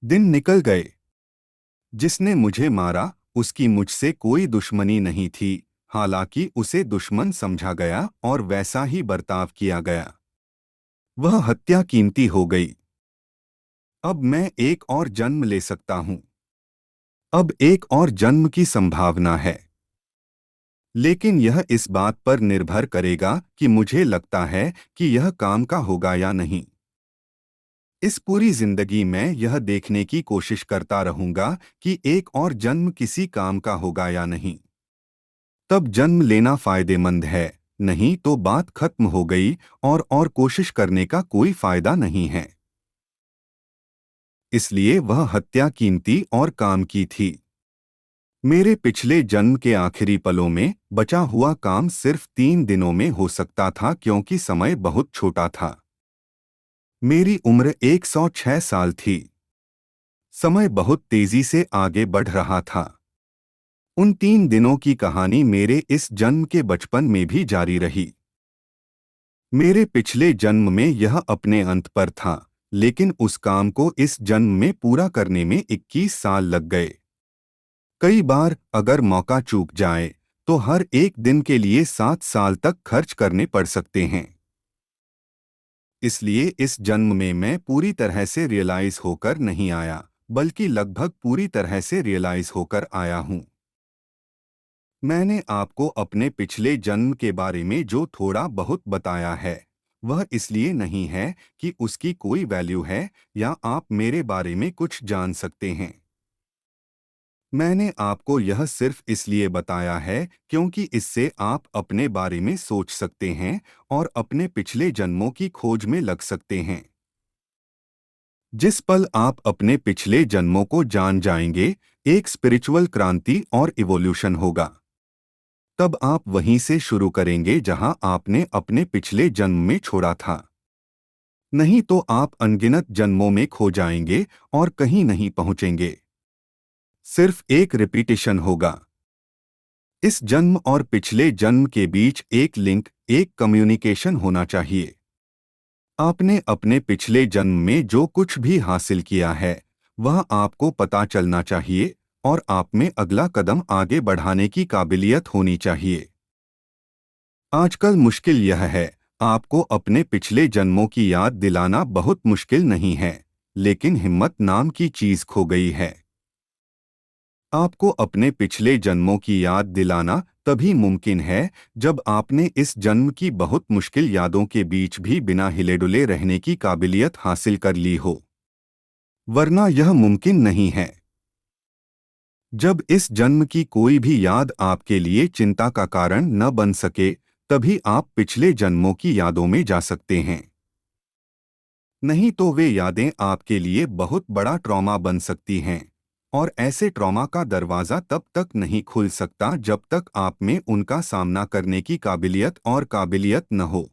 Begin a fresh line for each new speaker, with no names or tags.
दिन निकल गए। जिसने मुझे मारा उसकी मुझसे कोई दुश्मनी नहीं थी, हालांकि उसे दुश्मन समझा गया और वैसा ही बर्ताव किया गया। वह हत्या कीमती हो गई। अब मैं एक और जन्म ले सकता हूं। अब एक और जन्म की संभावना है, लेकिन यह इस बात पर निर्भर करेगा कि मुझे लगता है कि यह काम का होगा या नहीं। इस पूरी जिंदगी में यह देखने की कोशिश करता रहूंगा कि एक और जन्म किसी काम का होगा या नहीं। तब जन्म लेना फायदेमंद है, नहीं तो बात खत्म हो गई और कोशिश करने का कोई फायदा नहीं है। इसलिए वह हत्या कीमती और काम की थी। मेरे पिछले जन्म के आखिरी पलों में बचा हुआ काम सिर्फ 3 दिनों में हो सकता था, क्योंकि समय बहुत छोटा था। मेरी उम्र 106 साल थी। समय बहुत तेजी से आगे बढ़ रहा था। उन 3 दिनों की कहानी मेरे इस जन्म के बचपन में भी जारी रही। मेरे पिछले जन्म में यह अपने अंत पर था, लेकिन उस काम को इस जन्म में पूरा करने में 21 साल लग गए। कई बार अगर मौका चूक जाए तो हर एक दिन के लिए 7 साल तक खर्च करने पड़ सकते हैं। इसलिए इस जन्म में मैं पूरी तरह से रियलाइज होकर नहीं आया, बल्कि लगभग पूरी तरह से रियलाइज होकर आया हूं। मैंने आपको अपने पिछले जन्म के बारे में जो थोड़ा बहुत बताया है, वह इसलिए नहीं है कि उसकी कोई वैल्यू है या आप मेरे बारे में कुछ जान सकते हैं। मैंने आपको यह सिर्फ इसलिए बताया है क्योंकि इससे आप अपने बारे में सोच सकते हैं और अपने पिछले जन्मों की खोज में लग सकते हैं। जिस पल आप अपने पिछले जन्मों को जान जाएंगे, एक स्पिरिचुअल क्रांति और इवोल्यूशन होगा। तब आप वहीं से शुरू करेंगे जहां आपने अपने पिछले जन्म में छोड़ा था। नहीं तो आप अनगिनत जन्मों में खो जाएंगे और कहीं नहीं पहुंचेंगे। सिर्फ एक रिपीटिशन होगा। इस जन्म और पिछले जन्म के बीच एक लिंक, एक कम्युनिकेशन होना चाहिए। आपने अपने पिछले जन्म में जो कुछ भी हासिल किया है, वह आपको पता चलना चाहिए और आप में अगला कदम आगे बढ़ाने की काबिलियत होनी चाहिए। आजकल मुश्किल यह है, आपको अपने पिछले जन्मों की याद दिलाना बहुत मुश्किल नहीं है, लेकिन हिम्मत नाम की चीज खो गई है। आपको अपने पिछले जन्मों की याद दिलाना तभी मुमकिन है जब आपने इस जन्म की बहुत मुश्किल यादों के बीच भी बिना हिले डुले रहने की काबिलियत हासिल कर ली हो, वरना यह मुमकिन नहीं है। जब इस जन्म की कोई भी याद आपके लिए चिंता का कारण न बन सके, तभी आप पिछले जन्मों की यादों में जा सकते हैं। नहीं तो वे यादें आपके लिए बहुत बड़ा ट्रॉमा बन सकती हैं, और ऐसे ट्रॉमा का दरवाज़ा तब तक नहीं खुल सकता जब तक आप में उनका सामना करने की काबिलियत न हो।